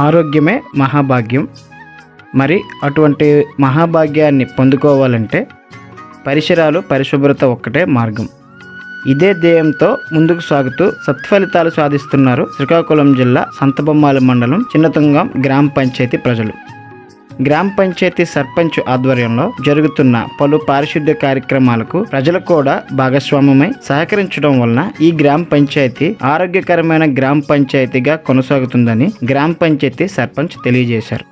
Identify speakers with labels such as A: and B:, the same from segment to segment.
A: ఆరోగ్యమే మహాభాగ్యం. మరి అటువంటి మహాభాగ్యాన్ని పొందుకోవాలంటే పరిసరాలు పరిశుభ్రత ఒక్కటే మార్గం. ఇదే ధ్యేయంతో ముందుకు సాగుతూ సత్ఫలితాలు సాధిస్తున్నారు శ్రీకాకుళం జిల్లా సంతబొమ్మాళి మండలం చిన్నతుంగం గ్రామ పంచాయతీ ప్రజలు. గ్రామ పంచాయతీ సర్పంచ్ ఆధ్వర్యంలో జరుగుతున్న పలు పారిశుద్ధ్య కార్యక్రమాలకు ప్రజలు కూడా భాగస్వామ్యమై సహకరించడం వలన ఈ గ్రామ పంచాయతీ ఆరోగ్యకరమైన గ్రామ పంచాయతీగా కొనసాగుతుందని గ్రామ పంచాయతీ సర్పంచ్ తెలియజేశారు.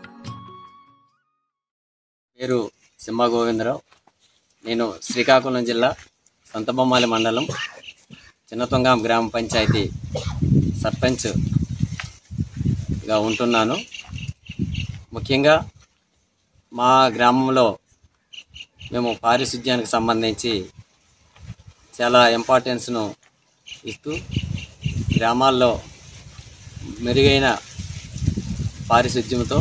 B: పేరు సింహ గోవిందరావు. నేను శ్రీకాకుళం జిల్లా సంతబొమ్మాళి మండలం చిన్నతుంగం గ్రామ పంచాయతీ సర్పంచ్గా ఉంటున్నాను. ముఖ్యంగా మా గ్రామంలో మేము పారిశుధ్యానికి సంబంధించి చాలా ఇంపార్టెన్స్ను ఇస్తూ గ్రామాల్లో మెరుగైన పారిశుధ్యంతో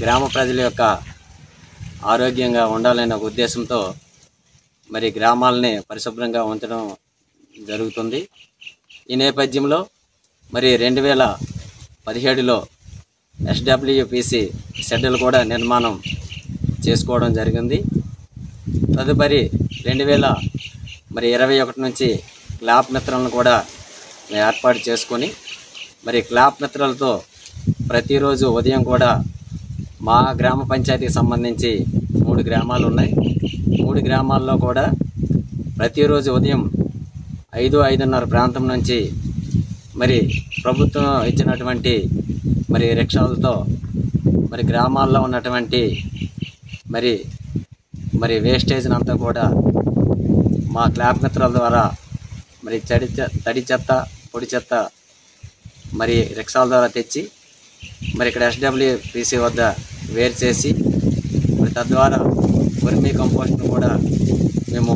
B: గ్రామ ప్రజల యొక్క ఆరోగ్యంగా ఉండాలనే ఒక ఉద్దేశంతో మరి గ్రామాలని పరిశుభ్రంగా ఉంచడం జరుగుతుంది. ఈ నేపథ్యంలో మరి 2017లో SWPC షెడ్యూల్ కూడా నిర్మాణం చేసుకోవడం జరిగింది. తదుపరి 2021 నుంచి క్లాప్ మిత్రలను కూడా ఏర్పాటు చేసుకొని మరి క్లాప్ మిత్రలతో ప్రతిరోజు ఉదయం కూడా మా గ్రామ పంచాయతీకి సంబంధించి 3 గ్రామాలు ఉన్నాయి. 3 గ్రామాల్లో కూడా ప్రతిరోజు ఉదయం 5-5:30 ప్రాంతం నుంచి మరి ప్రభుత్వం ఇచ్చినటువంటి మరి రిక్షాలతో మరి గ్రామాల్లో ఉన్నటువంటి మరి వేస్టేజ్ని అంతా కూడా మా క్లాప్ మిత్రాల ద్వారా మరి తడి చెత్త పొడి చెత్త మరి రిక్షాల ద్వారా తెచ్చి మరి ఇక్కడ SWPC వద్ద వేరు చేసి మరి తద్వారా వర్మీ కంపోస్ట్ను కూడా మేము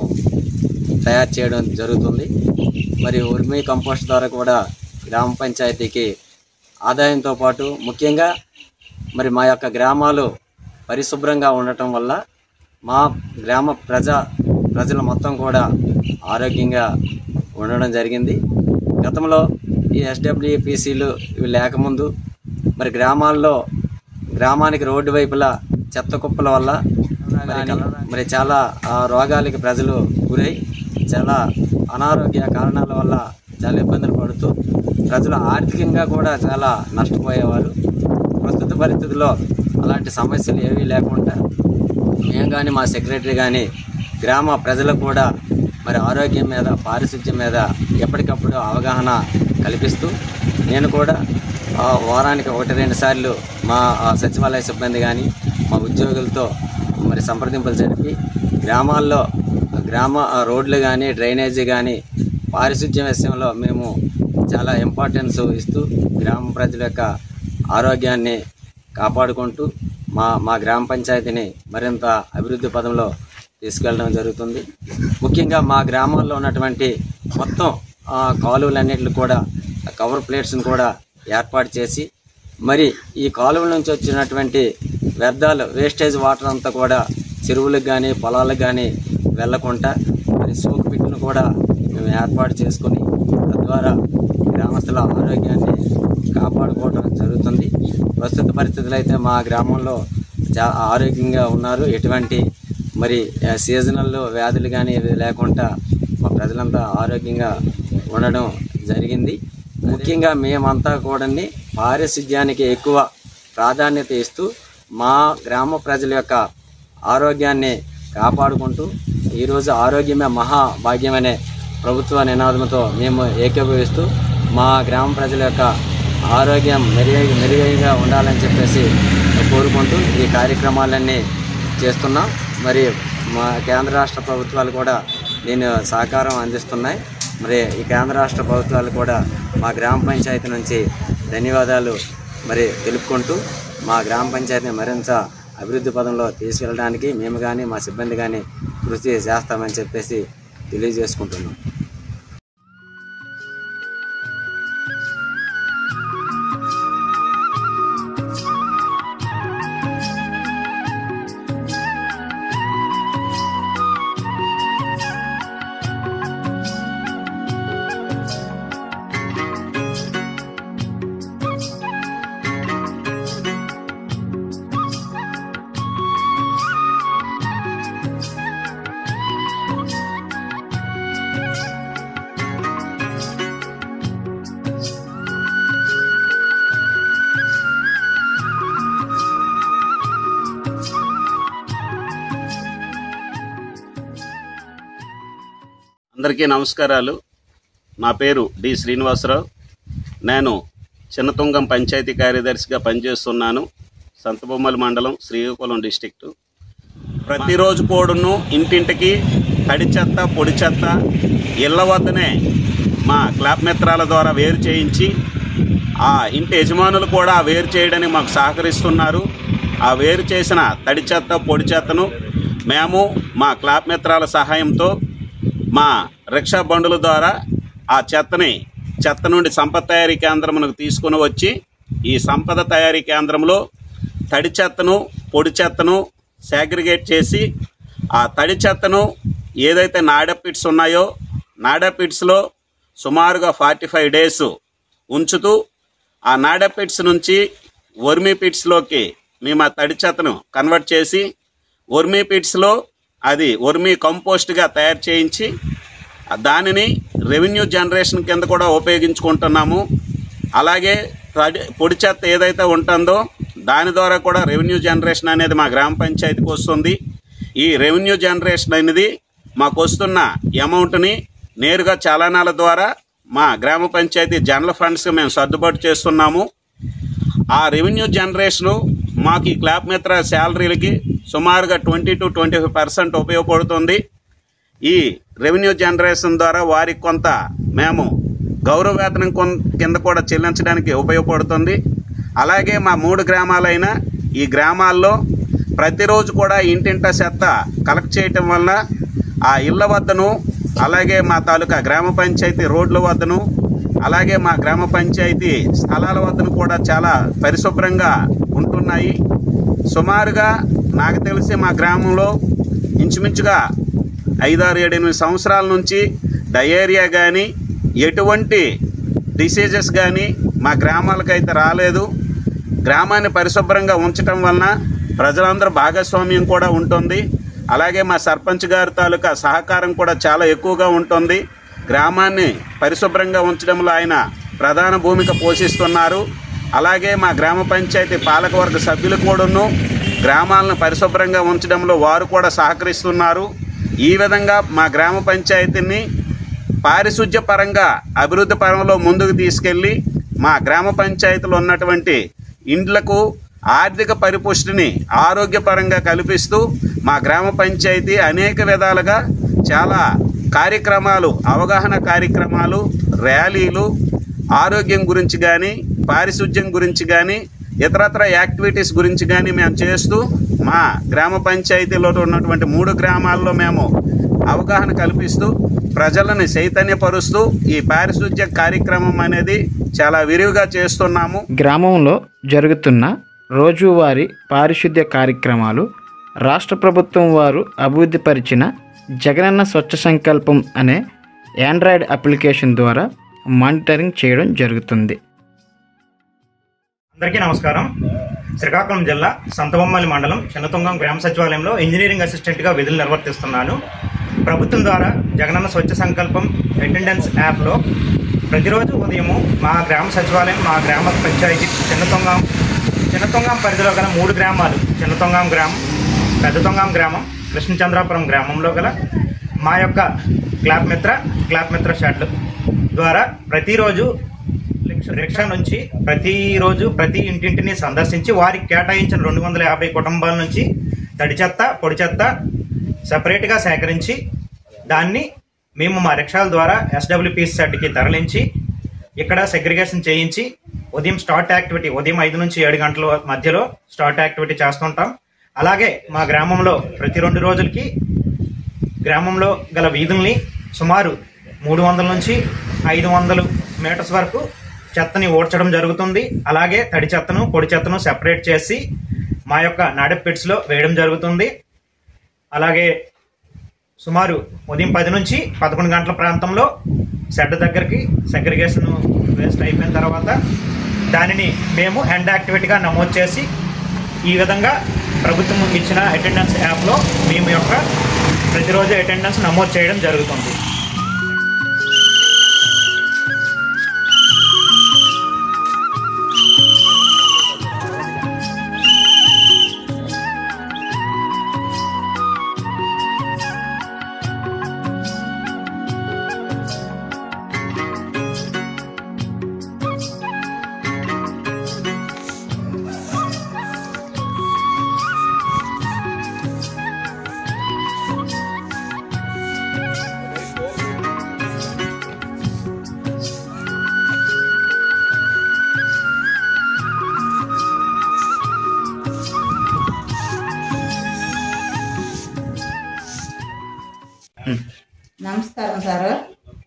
B: తయారు చేయడం జరుగుతుంది. మరి వర్మీ కంపోస్ట్ ద్వారా కూడా గ్రామ పంచాయతీకి ఆదాయంతో పాటు ముఖ్యంగా మరి మా యొక్క గ్రామాలు పరిశుభ్రంగా ఉండటం వల్ల మా గ్రామ ప్రజలు మొత్తం కూడా ఆరోగ్యంగా ఉండడం జరిగింది. గతంలో ఈ SWPCలు ఇవి లేకముందు మరి గ్రామానికి రోడ్డు వైపులా చెత్త కుప్పల వల్ల మరి చాలా రోగాలకి ప్రజలు గురై చాలా అనారోగ్య కారణాల వల్ల చాలా ఇబ్బందులు పడుతూ ప్రజలు ఆర్థికంగా కూడా చాలా నష్టపోయేవారు. ప్రస్తుత పరిస్థితుల్లో అలాంటి సమస్యలు ఏవీ లేకుండా మేము కానీ మా సెక్రటరీ కానీ గ్రామ ప్రజలకు కూడా మరి ఆరోగ్యం మీద పారిశుధ్యం మీద ఎప్పటికప్పుడు అవగాహన కల్పిస్తూ నేను కూడా వారానికి 1-2 సార్లు మా సచివాలయ సిబ్బంది కానీ మా ఉద్యోగులతో మరి సంప్రదింపులు జరిపి గ్రామాల్లో రోడ్లు కానీ డ్రైనేజీ కానీ పారిశుధ్యం విషయంలో మేము చాలా ఇంపార్టెన్స్ ఇస్తూ గ్రామ ప్రజల యొక్క ఆరోగ్యాన్ని కాపాడుకుంటూ మా గ్రామ పంచాయతీని మరింత అభివృద్ధి పదంలో తీసుకెళ్ళడం జరుగుతుంది. ముఖ్యంగా మా గ్రామాల్లో ఉన్నటువంటి మొత్తం కాలువలన్నిటిని కూడా కవర్ ప్లేట్స్ని కూడా ఏర్పాటు చేసి మరి ఈ కాలువల నుంచి వచ్చినటువంటి వ్యర్థాలు వేస్టేజ్ వాటర్ అంతా కూడా చెరువులకు కానీ పొలాలకు కానీ వెళ్లకుండా మరి సోకు పిట్టును కూడా మేము ఏర్పాటు చేసుకొని తద్వారా గ్రామస్తుల ఆరోగ్యాన్ని కాపాడుకోవడం జరుగుతుంది. ప్రస్తుత పరిస్థితులు అయితే మా గ్రామంలో ఆరోగ్యంగా ఉన్నారు. ఎటువంటి మరి సీజనల్ వ్యాధులు కానీ లేకుండా మా ప్రజలంతా ఆరోగ్యంగా ఉండడం జరిగింది. ముఖ్యంగా మేమంతా కూడా పారిశుధ్యానికి ఎక్కువ ప్రాధాన్యత ఇస్తూ మా గ్రామ ప్రజల యొక్క ఆరోగ్యాన్ని కాపాడుకుంటూ ఈరోజు ఆరోగ్యమే మహాభాగ్యమనే ప్రభుత్వ నినాదంతో మేము ఏకీభవిస్తూ మా గ్రామ ప్రజల యొక్క ఆరోగ్యం మెరుగైగా ఉండాలని చెప్పేసి కోరుకుంటూ ఈ కార్యక్రమాలన్నీ చేస్తున్నాం. మరి మా కేంద్ర రాష్ట్ర ప్రభుత్వాలు కూడా దీని సహకారం అందిస్తున్నాయి. మరి ఈ కేంద్ర రాష్ట్ర ప్రభుత్వాలు కూడా మా గ్రామ పంచాయతీ నుంచి ధన్యవాదాలు మరి తెలుపుకుంటూ మా గ్రామ పంచాయతీని మరింత అభివృద్ధి పదంలో తీసుకెళ్ళడానికి మేము కానీ మా సిబ్బంది కానీ కృషి చేస్తామని చెప్పేసి తెలియజేసుకుంటున్నాం.
C: అందరికీ నమస్కారాలు. నా పేరు డి శ్రీనివాసరావు. నేను చిన్నతుంగం పంచాయతీ కార్యదర్శిగా పనిచేస్తున్నాను. సంతబొమ్మల మండలం, శ్రీకాకుళం డిస్టిక్టు. ప్రతిరోజు కూడాను ఇంటింటికి తడి చెత్త, పొడి చెత్త ఇళ్ల వద్దనే మా క్లాప్ మిత్రాల ద్వారా వేరు చేయించి ఆ ఇంటి యజమానులు కూడా వేరు చేయడానికి మాకు సహకరిస్తున్నారు. ఆ వేరు చేసిన తడి చెత్త, పొడి చెత్తను మేము మా క్లాప్ మిత్రాల సహాయంతో మా రిక్షా బండుల ద్వారా ఆ చెత్త నుండి సంపద తయారీ కేంద్రమునకు తీసుకుని వచ్చి ఈ సంపద తయారీ కేంద్రంలో తడి చెత్తను, పొడి చెత్తను సేగ్రిగేట్ చేసి ఆ తడి చెత్తను ఏదైతే నాడాపిట్స్ ఉన్నాయో నాడాపిట్స్లో సుమారుగా 45 డేస్ ఉంచుతూ ఆ నాడాపిట్స్ నుంచి వర్మీ పిట్స్లోకి మేము ఆ తడి చెత్తను కన్వర్ట్ చేసి వర్మీ పిట్స్లో అది వర్మీ కంపోస్ట్గా తయారు చేయించి దానిని రెవెన్యూ జనరేషన్ కింద కూడా ఉపయోగించుకుంటున్నాము. అలాగే పొడి చెత్త ఏదైతే ఉంటుందో దాని ద్వారా కూడా రెవెన్యూ జనరేషన్ అనేది మా గ్రామ పంచాయతీకి వస్తుంది. ఈ రెవెన్యూ జనరేషన్ అనేది మాకు వస్తున్న అమౌంట్ని నేరుగా చలానాల ద్వారా మా గ్రామ పంచాయతీ జనరల్ ఫండ్స్కి మేము సర్దుబాటు చేస్తున్నాము. ఆ రెవెన్యూ జనరేషను మాకు ఈ క్లాప్ మిత్ర శాలరీలకి సుమారుగా 20 to 25% ఉపయోగపడుతుంది. ఈ రెవెన్యూ జనరేషన్ ద్వారా వారికి కొంత మేము గౌరవ వేతనం కింద కూడా చెల్లించడానికి ఉపయోగపడుతుంది. అలాగే మా 3 గ్రామాలైన ఈ గ్రామాల్లో ప్రతిరోజు కూడా ఇంటింటా చెత్త కలెక్ట్ చేయటం వల్ల ఆ ఇళ్ల వద్దను, అలాగే మా తాలూకా గ్రామ పంచాయతీ రోడ్ల వద్దను, అలాగే మా గ్రామ పంచాయతీ స్థలాల వద్దను కూడా చాలా పరిశుభ్రంగా ఉంటున్నాయి. సుమారుగా నాకు తెలిసి మా గ్రామంలో ఇంచుమించుగా 5, 6, 7, 8 సంవత్సరాల నుంచి డయేరియా కానీ ఎటువంటి డిసీజెస్ కానీ మా గ్రామాలకైతే రాలేదు. గ్రామాన్ని పరిశుభ్రంగా ఉంచటం వలన ప్రజలందరూ భాగస్వామ్యం కూడా ఉంటుంది. అలాగే మా సర్పంచ్ గారి తాలూకా సహకారం కూడా చాలా ఎక్కువగా ఉంటుంది. గ్రామాన్ని పరిశుభ్రంగా ఉంచడంలో ఆయన ప్రధాన భూమిక పోషిస్తున్నారు. అలాగే మా గ్రామ పంచాయతీ పాలకవర్గ సభ్యులు కూడాను గ్రామాలను పరిశుభ్రంగా ఉంచడంలో వారు కూడా సహకరిస్తున్నారు. ఈ విధంగా మా గ్రామ పంచాయతీని పారిశుధ్య పరంగా అభివృద్ధి పరంలో ముందుకు తీసుకెళ్ళి మా గ్రామ పంచాయతీలో ఉన్నటువంటి ఇండ్లకు ఆర్థిక పరిపుష్టిని ఆరోగ్యపరంగా కల్పిస్తూ మా గ్రామ పంచాయతీ అనేక విధాలుగా చాలా కార్యక్రమాలు, అవగాహన కార్యక్రమాలు, ర్యాలీలు, ఆరోగ్యం గురించి కానీ, పారిశుధ్యం గురించి కానీ, ఇతరత్ర యాక్టివిటీస్ గురించి కానీ మేము చేస్తూ మా గ్రామ పంచాయతీలో ఉన్నటువంటి 3 గ్రామాల్లో మేము అవగాహన కల్పిస్తూ ప్రజలను చైతన్యపరుస్తూ ఈ పారిశుధ్య కార్యక్రమం అనేది చాలా విరివిగా చేస్తున్నాము.
A: గ్రామంలో జరుగుతున్న రోజువారీ పారిశుద్ధ్య కార్యక్రమాలు రాష్ట్ర ప్రభుత్వం వారు అభివృద్ధిపరిచిన జగనన్న స్వచ్ఛ సంకల్పం అనే ఆండ్రాయిడ్ అప్లికేషన్ ద్వారా మానిటరింగ్ చేయడం జరుగుతుంది.
D: అందరికీ నమస్కారం. శ్రీకాకుళం జిల్లా సంతబొమ్మల మండలం చిన్నతుంగం గ్రామ సచివాలయంలో ఇంజనీరింగ్ అసిస్టెంట్గా విధులు నిర్వర్తిస్తున్నాను. ప్రభుత్వం ద్వారా జగనన్న స్వచ్ఛ సంకల్పం అటెండెన్స్ యాప్లో ప్రతిరోజు ఉదయం మా గ్రామ సచివాలయం, మా గ్రామ పంచాయతీ చిన్నతుంగం పరిధిలో గల 3 గ్రామాలు, చిన్నతుంగం గ్రామం, పెద్దతుంగం గ్రామం, కృష్ణచంద్రాపురం గ్రామంలో గల మా యొక్క క్లాప్ మిత్ర షెడ్లు ద్వారా ప్రతిరోజు రిక్షా నుంచి ప్రతిరోజు ప్రతి ఇంటింటిని సందర్శించి వారికి కేటాయించిన 250 కుటుంబాల నుంచి తడి చెత్త, పొడి చెత్త సపరేట్గా సేకరించి దాన్ని మేము మా రిక్షాల ద్వారా SWPC షెడ్కి తరలించి ఇక్కడ సెగ్రిగేషన్ చేయించి ఉదయం ఉదయం 5 నుంచి 7 గంటల మధ్యలో స్టార్ట్ యాక్టివిటీ చేస్తుంటాం. అలాగే మా గ్రామంలో ప్రతి 2 రోజులకి గ్రామంలో గల వీధుల్ని సుమారు 300 నుంచి 500 మీటర్స్ వరకు చెత్తని ఓడ్చడం జరుగుతుంది. అలాగే తడి చెత్తను, పొడి చెత్తను సెపరేట్ చేసి మా యొక్క నాడప్ పిట్స్లో వేయడం జరుగుతుంది. అలాగే సుమారు ఉదయం 10 నుంచి 11 గంటల ప్రాంతంలో షెడ్ దగ్గరికి సెగ్రిగేషన్ వేస్ట్ అయిపోయిన తర్వాత దానిని మేము హ్యాండ్ యాక్టివిటీగా నమోదు చేసి ఈ విధంగా ప్రభుత్వం ఇచ్చిన అటెండెన్స్ యాప్లో మేము యొక్క ప్రతిరోజు అటెండెన్స్ నమోదు చేయడం జరుగుతుంది.
E: నమస్కారం సార్.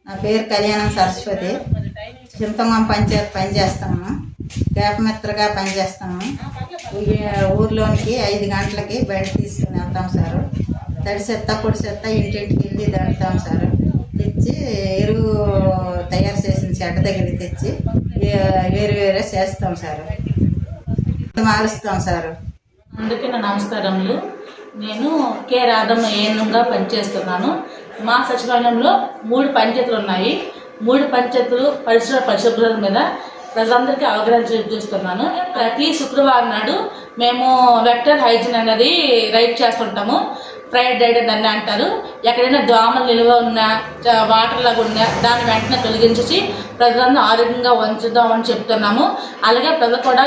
E: నా పేరు కళ్యాణం సరస్వతి. చింతమం పంచాయతీ పనిచేస్తాము. వేపమిత్రగా పనిచేస్తాము. ఊర్లోనికి 5 గంటలకి బండి తీసుకుని వెళ్తాం సార్. తడి చెత్త పొడి చెత్త ఇంటింటికి వెళ్ళి దండుతాం సార్. తెచ్చి ఎరువు తయారు చేసిన చెడ్డ దగ్గరికి తెచ్చి వేరే చేస్తాం సార్. మారుస్తాం సార్.
F: అందుకే నా నమస్కారములు. నేను కే రాధమ్మ ఏనుగా పనిచేస్తున్నాను. మా సచివాలయంలో 3 పంచాయతీలు ఉన్నాయి. 3 పంచాయతీలు పరిశుభ్రత మీద ప్రజలందరికీ అవగాహన చూస్తున్నాను. ప్రతి శుక్రవారం నాడు మేము వెక్టర్ హైజీన్ అనేది రైడ్ చేస్తుంటాము. ఫ్రైడ్ రైడ్ దాన్ని అంటారు. ఎక్కడైనా దోమలు నిల్వ ఉన్నా వాటర్ లాగా ఉన్నా దాన్ని వెంటనే తొలగించి ప్రజలందరూ ఆరోగ్యంగా ఉంచుదామని చెప్తున్నాము. అలాగే ప్రజలు కూడా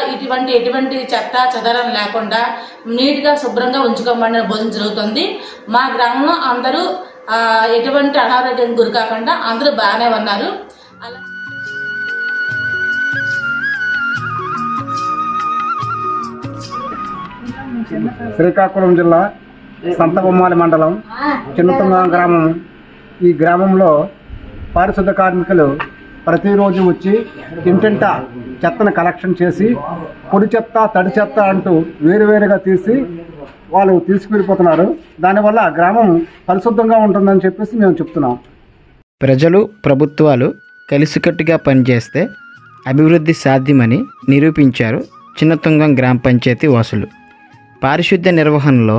F: ఎటువంటి చెత్త చెదారం లేకుండా నీట్గా శుభ్రంగా ఉంచుకోమని బోధన జరుగుతుంది. మా గ్రామంలో అందరూ ఎటువంటి అనారోగ్యం గురి కాకుండా అందరూ బాగానే ఉన్నారు. అలా
G: శ్రీకాకుళం జిల్లా సంతబొమ్మాలి మండలం చిన్నతుంగం గ్రామం. ఈ గ్రామంలో పారిశుద్ధ కార్మికులు ప్రతిరోజు వచ్చి ఇంటింట చెత్తను కలెక్షన్ చేసి పొడి చెత్త తడి చెత్త అంటూ వేరువేరుగా తీసి వాళ్ళు తీసుకువెళ్ళిపోతున్నారు. దానివల్ల గ్రామం పరిశుద్ధంగా ఉంటుందని చెప్పేసి మేము చెప్తున్నాం.
A: ప్రజలు ప్రభుత్వాలు కలిసికట్టుగా పనిచేస్తే అభివృద్ధి సాధ్యమని నిరూపించారు చిన్నతుంగం గ్రామ పంచాయతీ వాసులు. పారిశుద్ధ్య నిర్వహణలో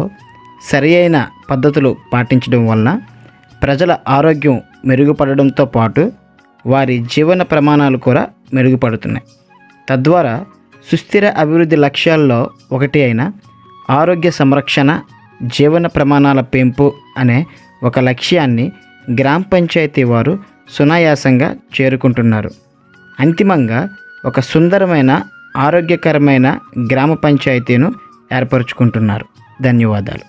A: సరియైన పద్ధతులు పాటించడం వలన ప్రజల ఆరోగ్యం మెరుగుపడడంతో పాటు వారి జీవన ప్రమాణాలు కూడా మెరుగుపడుతున్నాయి. తద్వారా సుస్థిర అభివృద్ధి లక్ష్యాల్లో ఒకటి అయిన ఆరోగ్య సంరక్షణ, జీవన ప్రమాణాల పెంపు అనే ఒక లక్ష్యాన్ని గ్రామ పంచాయతీ వారు సునాయాసంగా చేరుకుంటున్నారు. అంతిమంగా ఒక సుందరమైన ఆరోగ్యకరమైన గ్రామ పంచాయతీను ఏర్పరచుకుంటున్నారు. ధన్యవాదాలు.